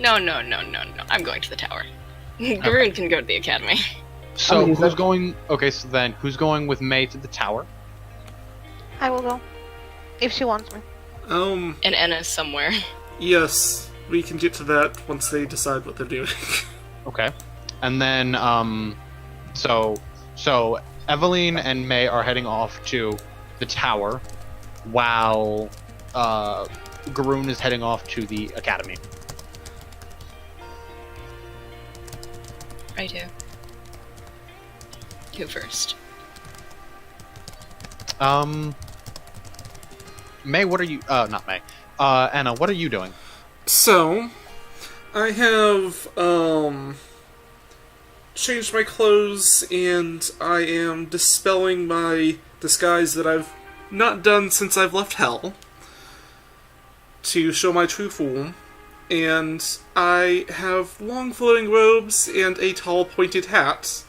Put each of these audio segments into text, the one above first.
No. I'm going to the tower. Garun can go to the academy. So who's going? Okay, so then who's going with May to the tower? I will go. If she wants me. And Enna's somewhere. Yes, we can get to that once they decide what they're doing. Okay, and then so Eveline and May are heading off to the tower, while Garun is heading off to the academy. Righto. Who first? May, what are you? Not May. Anna, what are you doing? So, I have, changed my clothes, and I am dispelling my disguise that I've not done since I've left Hell, to show my true form. And I have long flowing robes and a tall pointed hat.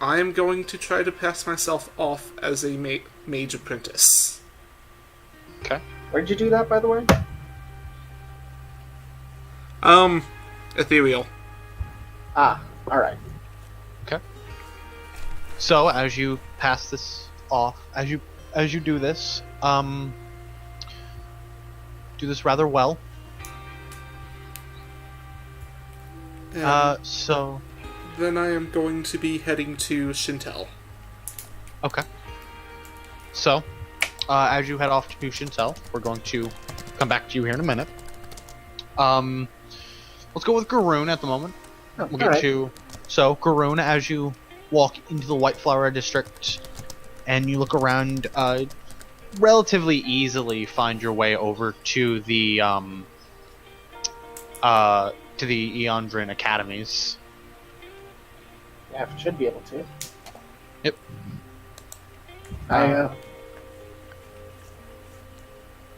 I am going to try to pass myself off as a mage apprentice. Okay. Where'd you do that, by the way? Ethereal. Ah, alright. Okay. So as you pass this off, as you do this rather well. So then I am going to be heading to Shintel. Okay. So, as you head off to Shintel, we're going to come back to you here in a minute. Let's go with Garun at the moment. Oh, We'll get to... So, Garun, as you walk into the White Flower District, and you look around, relatively easily find your way over to the Eondrin Academies. Yeah, I should be able to. Yep.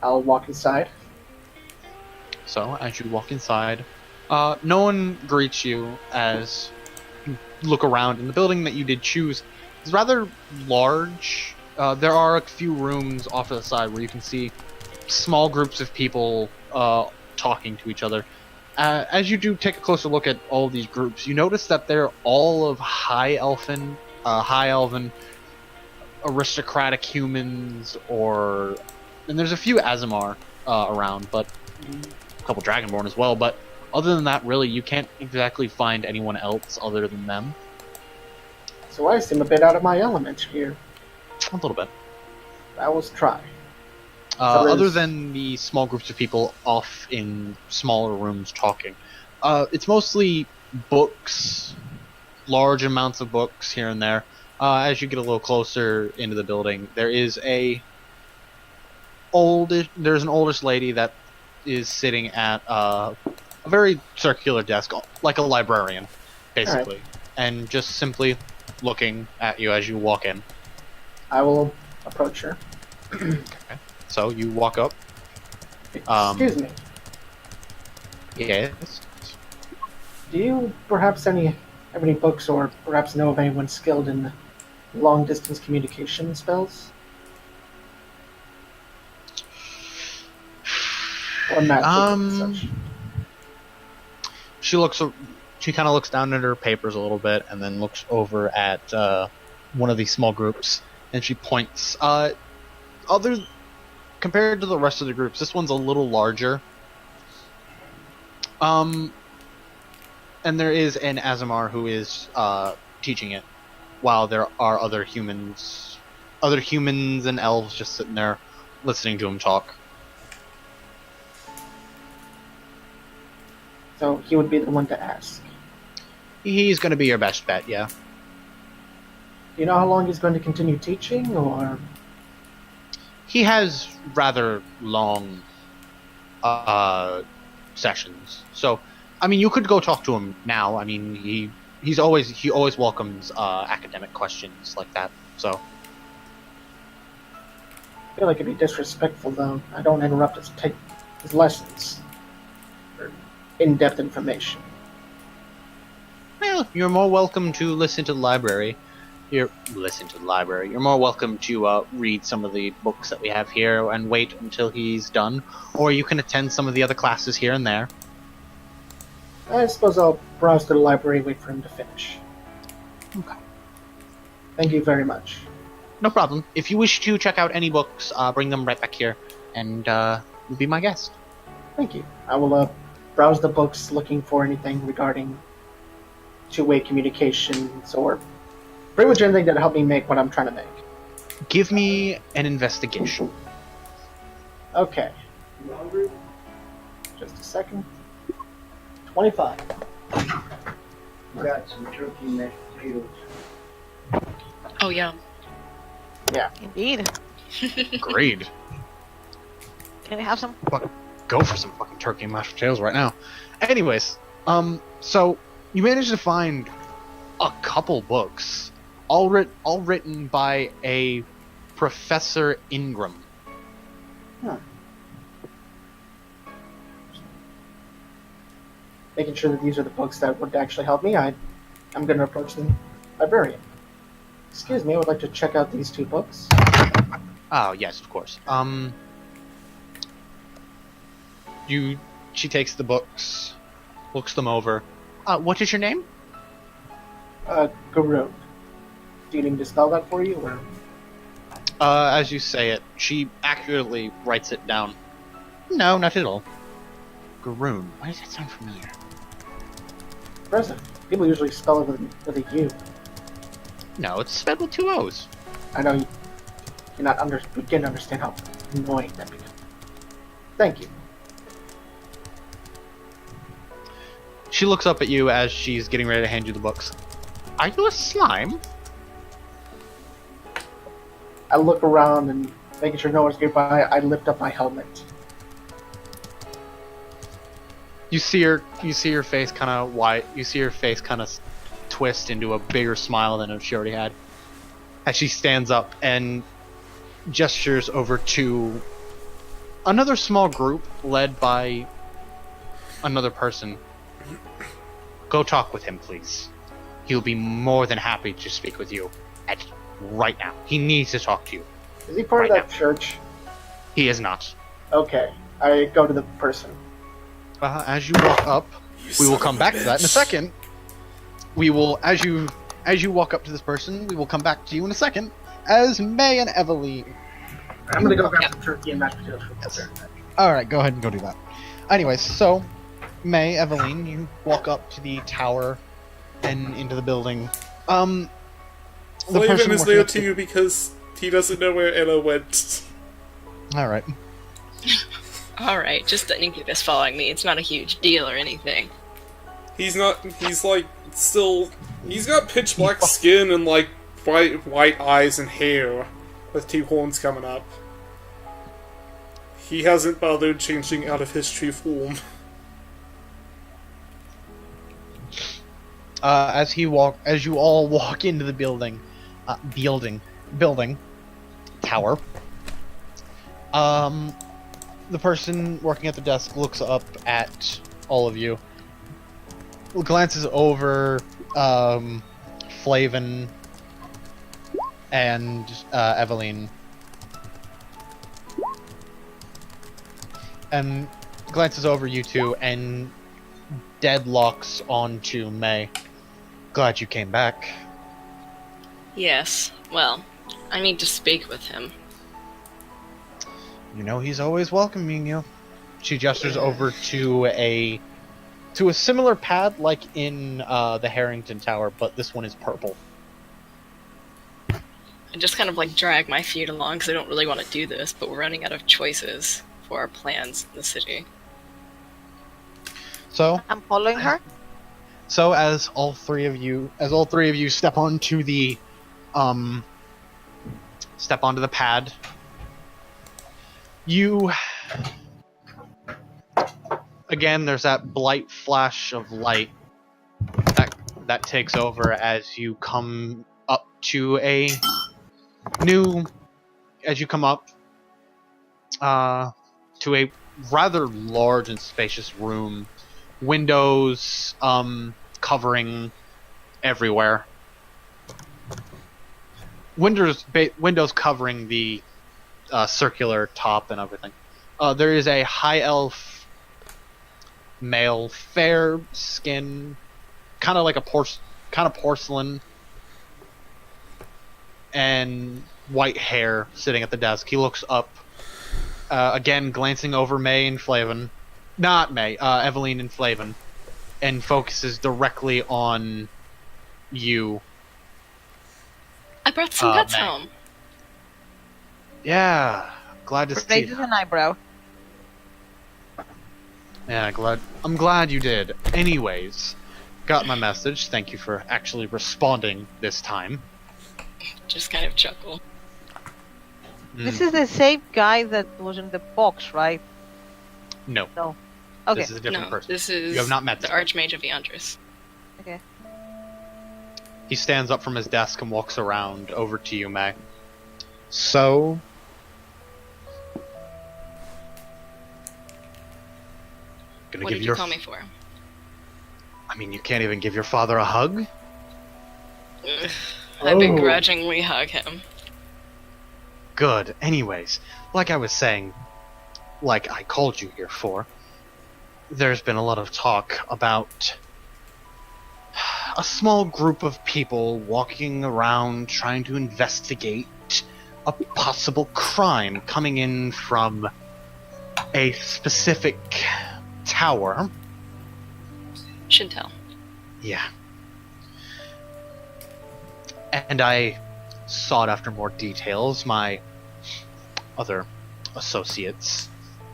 I'll walk inside. So, as you walk inside, no one greets you as you look around, and the building that you did choose is rather large. There are a few rooms off to the side where you can see small groups of people talking to each other. As you do take a closer look at all of these groups, you notice that they're all of high elven aristocratic humans, and there's a few Aasimar around, but a couple Dragonborn as well. But other than that, really, you can't exactly find anyone else other than them. So I seem a bit out of my element here. A little bit. I will try. Other than the small groups of people off in smaller rooms talking, it's mostly books, large amounts of books here and there. As you get a little closer into the building, there's an oldish lady that is sitting at a very circular desk, like a librarian, basically, and just simply looking at you as you walk in. I will approach her. Okay. So you walk up. Excuse me. Yes. Do you perhaps have any books, or perhaps know of anyone skilled in long-distance communication spells? Or magic and such? She kind of looks down at her papers a little bit, and then looks over at one of these small groups, and she points. Compared to the rest of the groups, this one's a little larger. And there is an Aasimar who is teaching it, while there are other humans and elves just sitting there listening to him talk. So he would be the one to ask. He's going to be your best bet, yeah. Do you know how long he's going to continue teaching, or...? He has rather long sessions, so I mean, you could go talk to him now. I mean, he always welcomes academic questions like that. So I feel like it'd be disrespectful, though. I don't interrupt his lessons or in-depth information. Well, you're more welcome to listen to the library. You're more welcome to read some of the books that we have here and wait until he's done, or you can attend some of the other classes here and there. I suppose I'll browse to the library, wait for him to finish. Okay. Thank you very much. No problem. If you wish to check out any books, bring them right back here, and you'll be my guest. Thank you. I will browse the books looking for anything regarding two-way communications or pretty much anything that'll help me make what I'm trying to make. Give me an investigation. Okay. Just a second. 25. Got some turkey mashed potatoes. Oh yeah. Indeed. Great. Can we have some? Go for some fucking turkey and mashed potatoes right now. Anyways, so you managed to find a couple books, all written by a Professor Ingram. Making sure that these are the books that would actually help me, I'm going to approach the librarian. Excuse me, I would like to check out these two books. Oh yes, of course. She takes the books, looks them over. What is your name? Garoon. Do you need me to spell that for you, or? As you say it, she accurately writes it down. No, not at all. Garoon. Why does that sound familiar? Present. People usually spell it with a U. No, it's spelled with 2 O's. I know you cannot begin to understand how annoying that becomes. Thank you. She looks up at you as she's getting ready to hand you the books. Are you a slime? I look around and making sure no one's nearby, I lift up my helmet. You see her face kind of white. You see her face kind of twist into a bigger smile than she already had. As she stands up and gestures over to another small group led by another person. Go talk with him, please. He'll be more than happy to speak with you right now. He needs to talk to you. Is he part Right of that church? He is not. Okay. I go to the person. As you walk up, we will come back to that in a second. We will, as you walk up to this person, we will come back to you in a second. As May and Eveline. I'm gonna go grab some turkey and mashed potatoes. Yes. All right, go ahead and go do that. Anyways, so May, Eveline, you walk up to the tower and into the building. The Flavin person is working there up too because he doesn't know where Ella went. All right. Alright, just that Incuba's following me. It's not a huge deal or anything. He's got pitch black skin and like bright white eyes and hair with 2 horns coming up. He hasn't bothered changing out of his true form. As you all walk into the building, tower. The person working at the desk looks up at all of you, glances over Flavin and Eveline, and glances over you two and deadlocks onto May. Glad you came back. Yes, well, I need to speak with him. You know he's always welcoming you. She gestures over to a similar pad like in the Harrington Tower, but this one is purple. I just kind of like drag my feet along because I don't really want to do this, but we're running out of choices for our plans in the city. So I'm following her. So as all three of you step onto the pad, you again there's that blight flash of light that takes over as you come up to a rather large and spacious room. Windows covering everywhere. Windows covering the circular top and everything. There is a high elf male, fair skin, kind of like a porcelain, and white hair, sitting at the desk. He looks up, again glancing over May and Flavin, not May, Eveline and Flavin, and focuses directly on you. I brought some pets May. home. Yeah, glad to see. Raises an eyebrow. Yeah, I'm glad you did. Anyways, got my message. Thank you for actually responding this time. Just kind of chuckle. This is the same guy that was in the box, right? No, No. Okay. this is a different No, person. this is You have not met the them. Archmage of Eandris. Okay. He stands up from his desk and walks around over to you, May. So, gonna What give did your. you call me for? I mean, you can't even give your father a hug. Ugh, I Oh. begrudgingly hug him. Good. Anyways, like I was saying, like I called you here for, there's been a lot of talk about a small group of people walking around trying to investigate a possible crime coming in from a specific tower. Chantel. Yeah. And I sought after more details. My other associates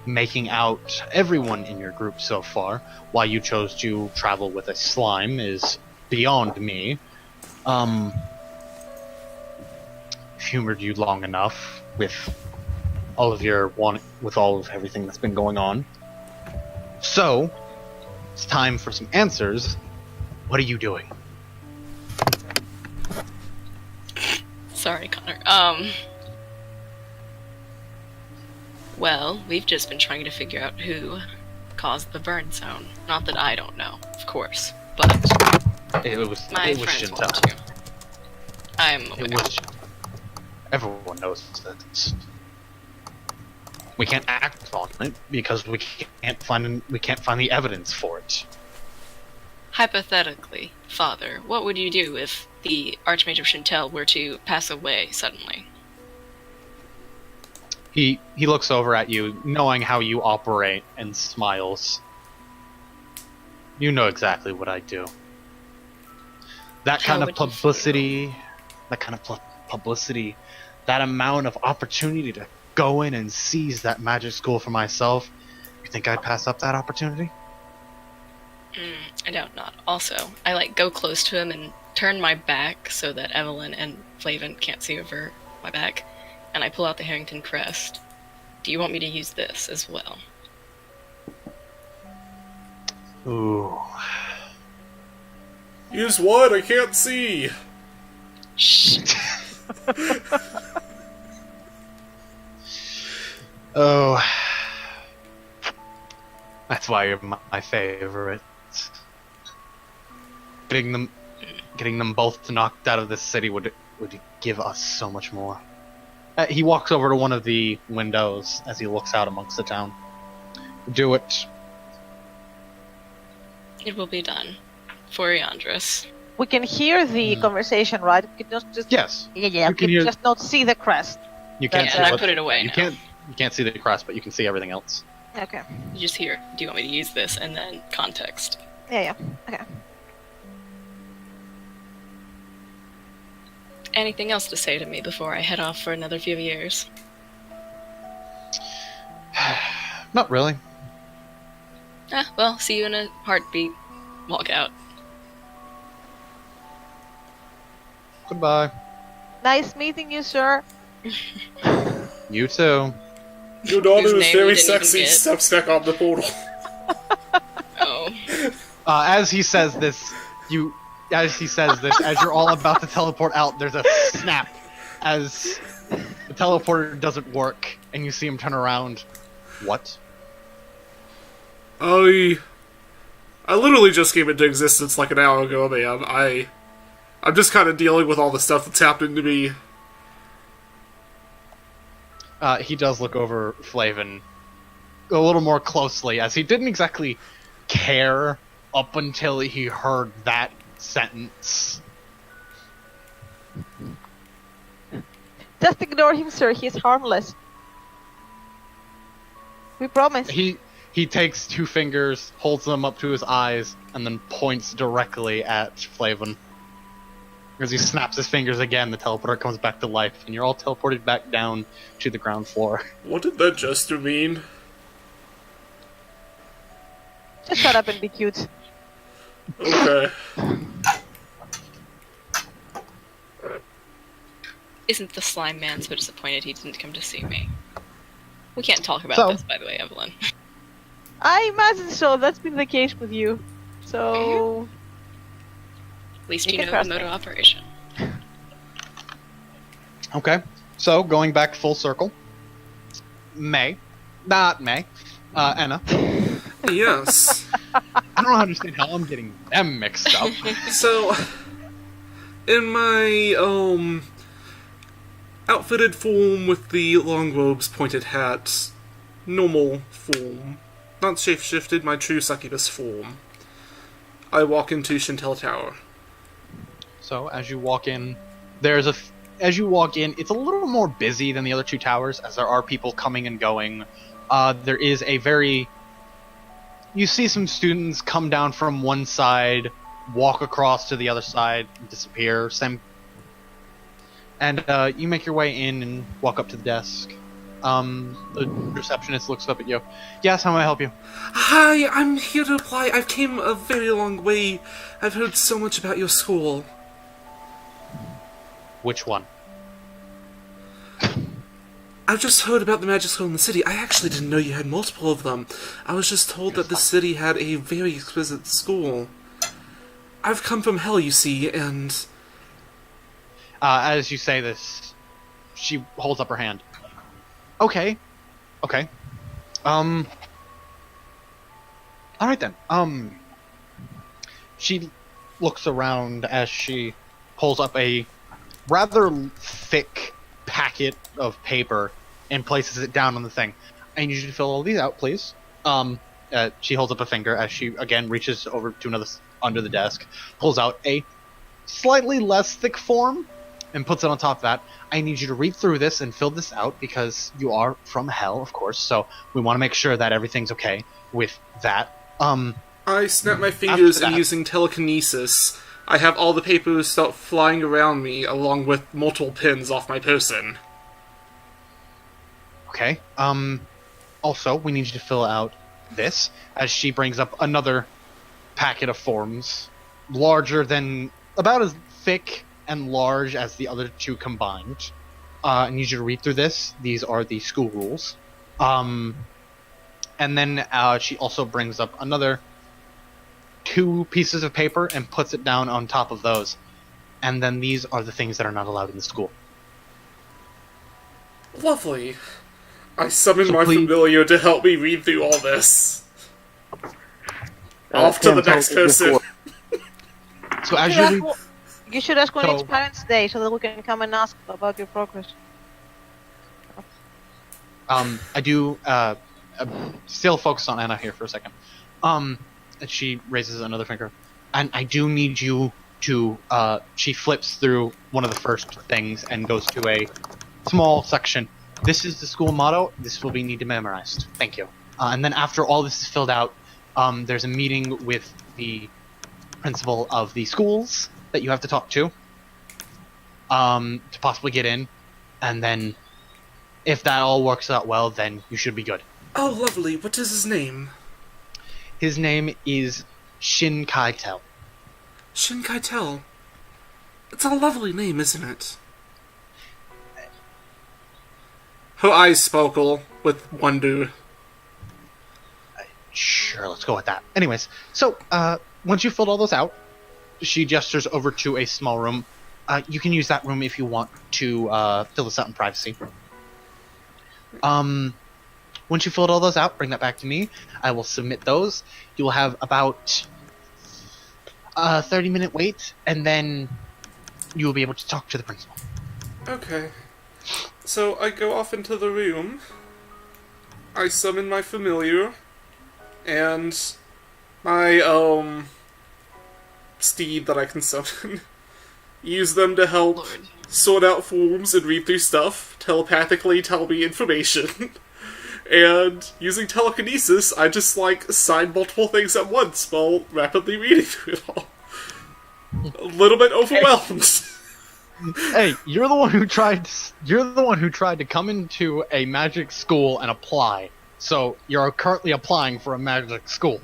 making out everyone in your group so far. Why you chose to travel with a slime is beyond me. Humored you long enough with all of everything that's been going on. So, it's time for some answers. What are you doing? Sorry, Connor. Well, we've just been trying to figure out who caused the burn zone. Not that I don't know, of course, but It was my friends want Chantel. to. I'm aware. It was. Everyone knows that. We can't act on it because we can't find the evidence for it. Hypothetically, Father, what would you do if the Archmage of Chantel were to pass away suddenly? He looks over at you, knowing how you operate, and smiles. You know exactly what I do. That How kind of would you publicity, that amount of opportunity to go in and seize that magic school for myself. You think I'd pass up that opportunity? I doubt not. Also, I go close to him and turn my back so that Evelyn and Flavin can't see over my back, and I pull out the Harrington crest. Do you want me to use this as well? Ooh. Use what? I can't see. Shh. Oh. That's why you're my favorite. Getting them both knocked out of this city would give us so much more. He walks over to one of the windows as he looks out amongst the town. Do it. It will be done. For Eandris. We can hear the conversation, right? We can just Yes. yeah. You We can can hear- just not see the crest. You can't. Yeah, see and I what- put it away You now. can't see the crest, but you can see everything else. Okay. You just hear, do you want me to use this? And then context. Yeah. Okay. Anything else to say to me before I head off for another few years? Not really. Well, see you in a heartbeat. Walk out. Goodbye. Nice meeting you, sir. You too. Your daughter Whose is name very we didn't even sexy. get. Steps back on the portal. Oh. As he says this, as you're all about to teleport out, there's a snap as the teleporter doesn't work, and you see him turn around. What? I literally just came into existence like an hour ago, man. I'm just kind of dealing with all the stuff that's happened to me. He does look over Flavin a little more closely, as he didn't exactly care up until he heard that sentence. Just ignore him, sir. He's harmless. We promise. He takes 2 fingers, holds them up to his eyes, and then points directly at Flavin. As he snaps his fingers again, the teleporter comes back to life, and you're all teleported back down to the ground floor. What did that gesture mean? Just shut up and be cute. Okay. Isn't the slime man so disappointed he didn't come to see me? We can't talk about So- this, by the way, Evelyn. I imagine so. That's been the case with you. So At least You you can know trust the mode me. of operation. Okay, so going back full circle, Anna. Yes. I don't understand how I'm getting them mixed up. So, in my, outfitted form with the long robes, pointed hat, normal form, not shape-shifted, my true succubus form, I walk into Chantel Tower. So as you walk in, it's a little more busy than the other 2 towers, as there are people coming and going. There is you see some students come down from one side, walk across to the other side, disappear. And you make your way in and walk up to the desk. The receptionist looks up at you. Yes, how may I help you? Hi, I'm here to apply. I've came a very long way. I've heard so much about your school. Which one? I've just heard about the magic school in the city. I actually didn't know you had multiple of them. I was just told that the city had a very exquisite school. I've come from hell, you see, and... As you say this, she holds up her hand. Okay. Alright then. She looks around as she pulls up a rather thick packet of paper and places it down on the thing. I need you to fill all these out, please. She holds up a finger as she again reaches over to another under the desk, pulls out a slightly less thick form, and puts it on top of that. I need you to read through this and fill this out because you are from hell, of course. So we want to make sure that everything's okay with that. I snap my fingers After and that- using telekinesis, I have all the papers start flying around me along with multiple pins off my person. Okay. Also, we need you to fill out this as she brings up another packet of forms, larger than about as thick and large as the other 2 combined. I need you to read through this. These are the school rules. And then she also brings up another 2 pieces of paper and puts it down on top of those. And then these are the things that are not allowed in the school. Lovely. I summon So my please- familiar to help me read through all this. Off to the Can't tell next you person. before. So as you, you should read... ask, you should ask on So- each Parents' Day so that we can come and ask about your progress. I do still focus on Anna here for a second. And she raises another finger. And I do need you to she flips through one of the first things and goes to a small section. This is the school motto. This will be need to memorized. Thank you. And then after all this is filled out, there's a meeting with the principal of the schools that you have to talk to possibly get in. And then if that all works out well, then you should be good. Oh, lovely. What is his name? His name is Shin Kaitel. Shin Kaitel. It's a lovely name, isn't it? Her eyes sparkle with wonder. Sure, let's go with that. Anyways, so once you filled all those out, she gestures over to a small room. You can use that room if you want to fill this out in privacy. Once you filled all those out, bring that back to me. I will submit those. You will have about a 30-minute wait, and then you will be able to talk to the principal. Okay. So I go off into the room. I summon my familiar. And my steed that I can summon. Use them to help Lord. sort out forms and read through stuff, telepathically tell me information. And using telekinesis, I just, like, sign multiple things at once while rapidly reading through it all. A little bit overwhelmed. Hey, you're the one who tried. You're the one who tried to come into a magic school and apply. So you're currently applying for a magic school.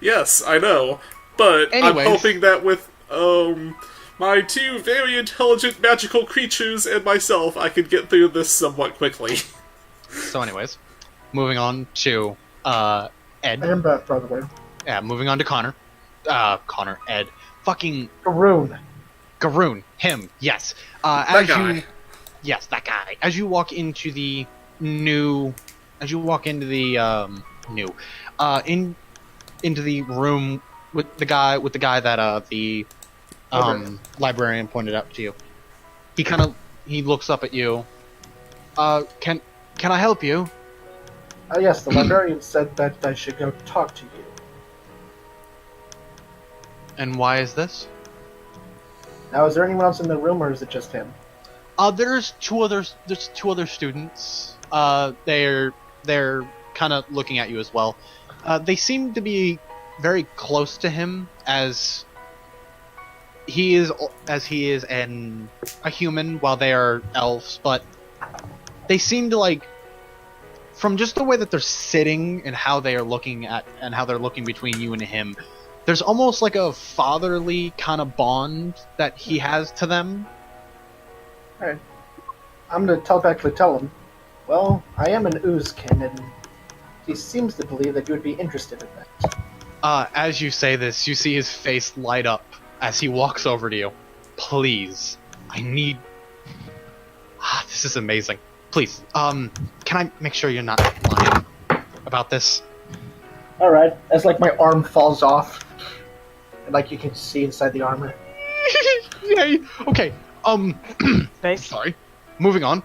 Yes, I know. But Anyways. I'm hoping that with, my two very intelligent magical creatures and myself, I could get through this somewhat quickly. So, anyways, moving on to Ed. I am back, by the way. Yeah, moving on to Connor. Ed. Fucking Garoon. Garoon. Him. Yes. That As guy. you. Yes, that guy. As you walk into the new. As you walk into the into the room with the guy that the librarian pointed out to you. He looks up at you. Can I help you? Yes, the librarian said that I should go talk to you. And why is this? Now, is there anyone else in the room, or is it just him? There's two other students. They're kind of looking at you as well. They seem to be very close to him as he is a human while they are elves, but they seem to, like, from just the way that they're sitting and how they are looking at and how they're looking between you and him, there's almost like a fatherly kind of bond that he has to them. Alright. I'm gonna telepathically tell him, well, I am an Oozkin, and he seems to believe that you would be interested in that. As you say this, you see his face light up as he walks over to you. Please, I need... this is amazing. Please, can I make sure you're not lying about this? Alright, as like my arm falls off, and like you can see inside the armor. Yay! Okay, Nice. sorry. Moving on.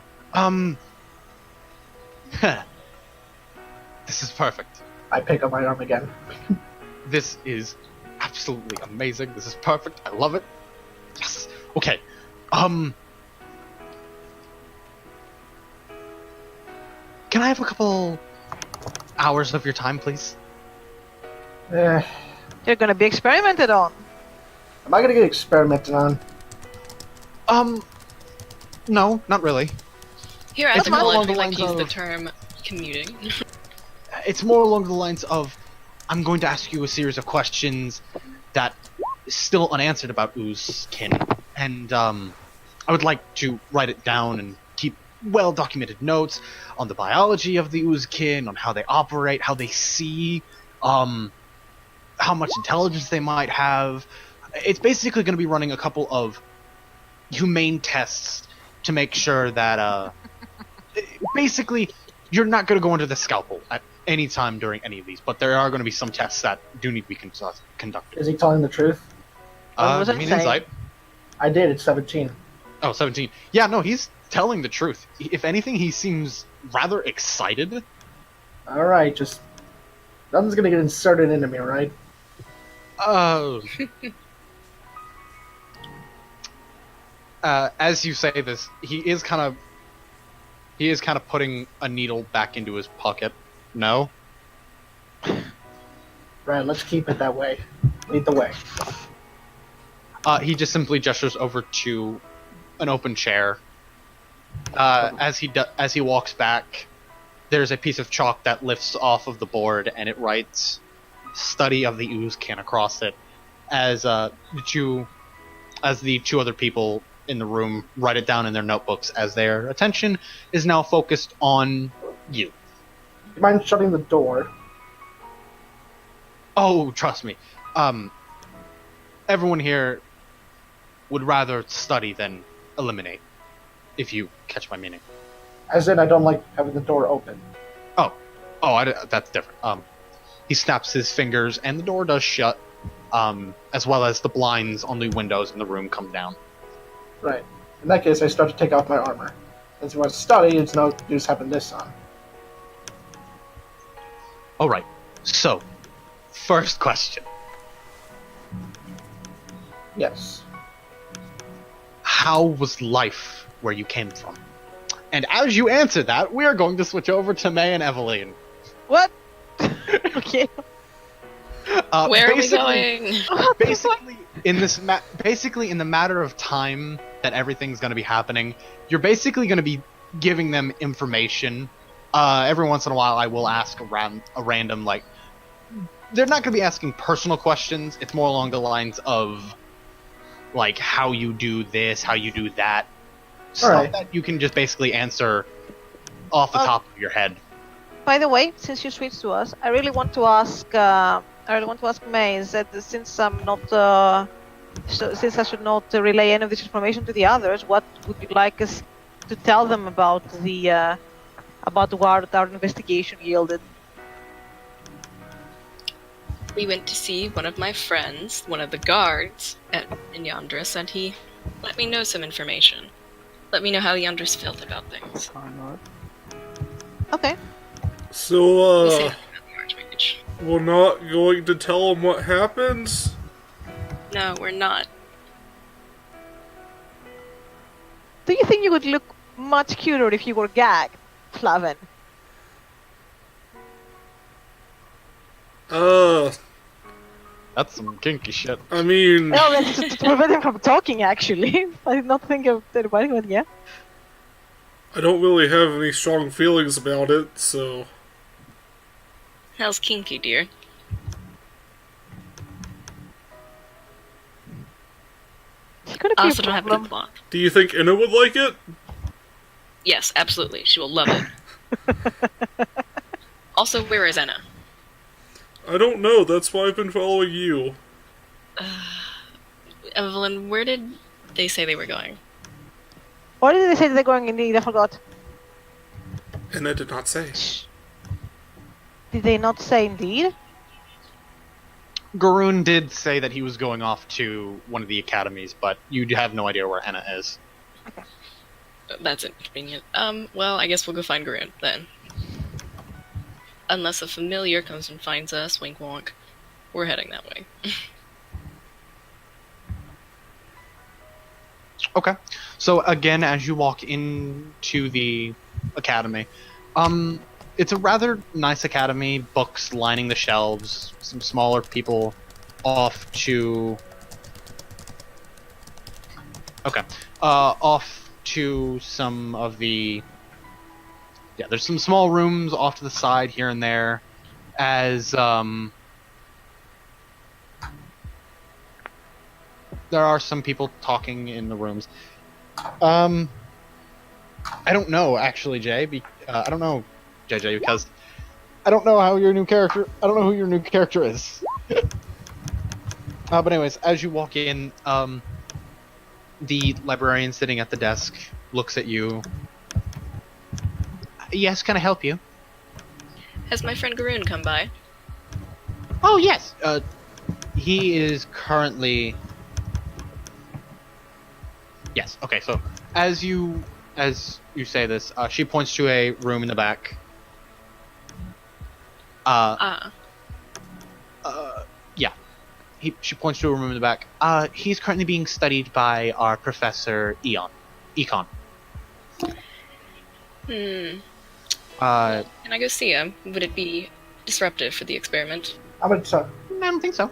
This is perfect. I pick up my arm again. This is absolutely amazing. This is perfect. I love it. Yes. Okay. Can I have a couple hours of your time, please? Eh, You're gonna be experimented on. am I gonna get experimented on? No, not really. Here at It's the more along college, we the like lines to use the of- term commuting. It's more along the lines of, I'm going to ask you a series of questions that is still unanswered about Oozkin, and I would like to write it down and keep well-documented notes on the biology of the Oozkin, on how they operate, how they see, how much intelligence they might have. It's basically going to be running a couple of humane tests to make sure that, basically, you're not going to go under the scalpel at any time during any of these, but there are going to be some tests that do need to be conducted. Is he telling the truth? What was Give it me an saying? insight. I did, it's 17. Oh, 17. Yeah, no, he's telling the truth. If anything, he seems rather excited. Alright, just... Nothing's gonna get inserted into me, right? As you say this, he is kind of putting a needle back into his pocket. No? Right, let's keep it that way. Lead the way. He just simply gestures over to an open chair. As he walks back, there's a piece of chalk that lifts off of the board, and it writes "Study of the Oozkin" across it. As the two other people in the room write it down in their notebooks, as their attention is now focused on you. Do you mind shutting the door? Oh, trust me. Everyone here would rather study than eliminate, if you catch my meaning. As in, I don't like having the door open. That's different. He snaps his fingers, and the door does shut, as well as the blinds on the windows in the room come down. Right. In that case, I start to take off my armor. Since you want to study, it's no use having this on. All right. So, first question. Yes. How was life where you came from? And as you answer that, we are going to switch over to May and Evelyn. What? Okay. Where are we basically- going? Basically, in the matter of time that everything's going to be happening, you're basically going to be giving them information. Every once in a while, I will ask a random, like, they're not going to be asking personal questions. It's more along the lines of, like, how you do this, how you do that. Stuff Alright. that you can just basically answer off the top of your head. By the way, since you switched to us, I really want to ask. Maze that since I'm not, since I should not relay any of this information to the others, what would you like us to tell them about what our investigation yielded? We went to see one of my friends, one of the guards in Yandris, and he let me know some information. Let me know how Yandris felt about things. Okay. So, We say nothing about the Archmage. we're not going to tell them what happened? No, we're not. Do you think you would look much cuter if you were gagged, Flavin? That's some kinky shit. I mean, Well, that's to prevent him from talking. Actually, I did not think of anybody, but yeah. I don't really have any strong feelings about it, so... How's kinky, dear? It's gonna I be also a don't have a good problem. plot. Do you think Inna would like it? Yes, absolutely. She will love it. Also, where is Anna? I don't know, that's why I've been following you. Evelyn, where did they say they were going? Why did they say that they're going indeed? I forgot. Inna did not say. Did they not say indeed? Garoon did say that he was going off to one of the academies, but you have no idea where Anna is. That's inconvenient. Well, I guess we'll go find Garun, then. Unless a familiar comes and finds us, wink wonk. We're heading that way. Okay. So again, as you walk into the academy, it's a rather nice academy. Books lining the shelves. Some smaller people off to. Okay. Off to some of the. Yeah, there's some small rooms off to the side here and there, as there are some people talking in the rooms. I don't know, actually, Jay. I don't know, JJ, because I don't know how your new character. I don't know who your new character is. But anyways, as you walk in, the librarian sitting at the desk looks at you. Yes, can I help you? Has my friend Garun come by? Oh yes. He is currently. Yes. Okay. So as you say this, she points to a room in the back. Yeah. She points to a room in the back. He's currently being studied by our professor Econ. Can I go see him? Would it be disruptive for the experiment? I would, I don't think so.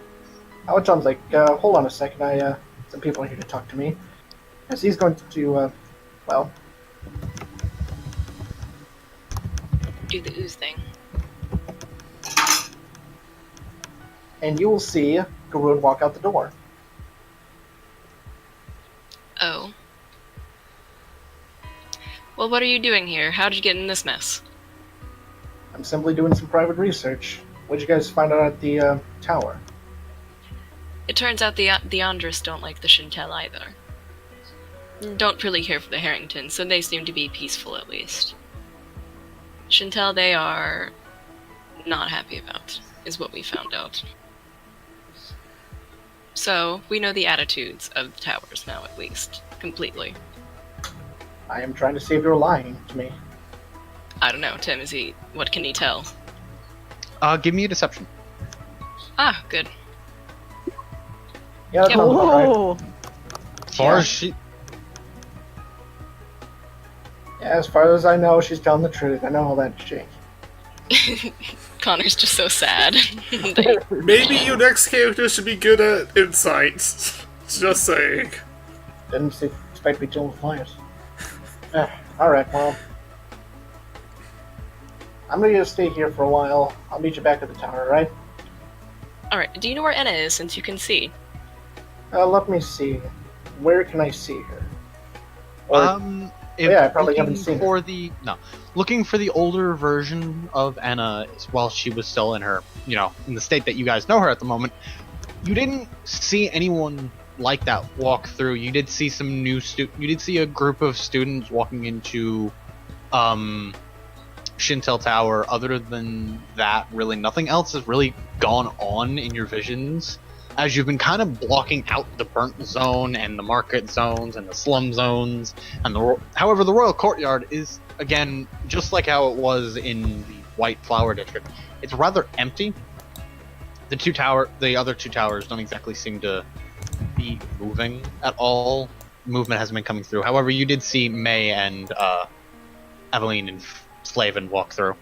Sounds like, hold on a second, some people are here to talk to me. As he's going to, well, Do the ooze thing. and you will see Garoon walk out the door. Oh. Well, what are you doing here? How'd you get in this mess? I'm simply doing some private research. What'd you guys find out at the, tower? It turns out the Andras don't like the Shintel either. Don't really care for the Harringtons, so they seem to be peaceful at least. Shintel they are not happy about, is what we found out. So, we know the attitudes of the towers now, at least. Completely. I am trying to see if you're lying to me. I don't know, Tim, what can he tell? Give me a deception. Ah, good. Yeah, that Yeah. sounds about right. Oh, As far as she, Yeah, as far as I know, she's telling the truth. I know all that shit. Connor's just so sad. They- Maybe your next character should be good at insights. Just saying. Didn't expect me dealing with liars. Alright, well. I'm gonna stay here for a while. I'll meet you back at the tower, right? Alright, do you know where Enna is since you can see? Let me see. Where can I see her? Or, if yeah, I probably looking haven't seen for looking for the older version of Anna while she was still in her, in the state that you guys know her at the moment. You didn't see anyone like that walk through. You did see some new you did see a group of students walking into Shintel Tower. Other than that, really nothing else has really gone on in your visions, as you've been kind of blocking out the burnt zone and the market zones and the slum zones. And however, the Royal Courtyard is, again, just like how it was in the White Flower District. It's rather empty. The other two towers don't exactly seem to be moving at all. Movement hasn't been coming through. However, you did see May and Eveline and Flavin walk through.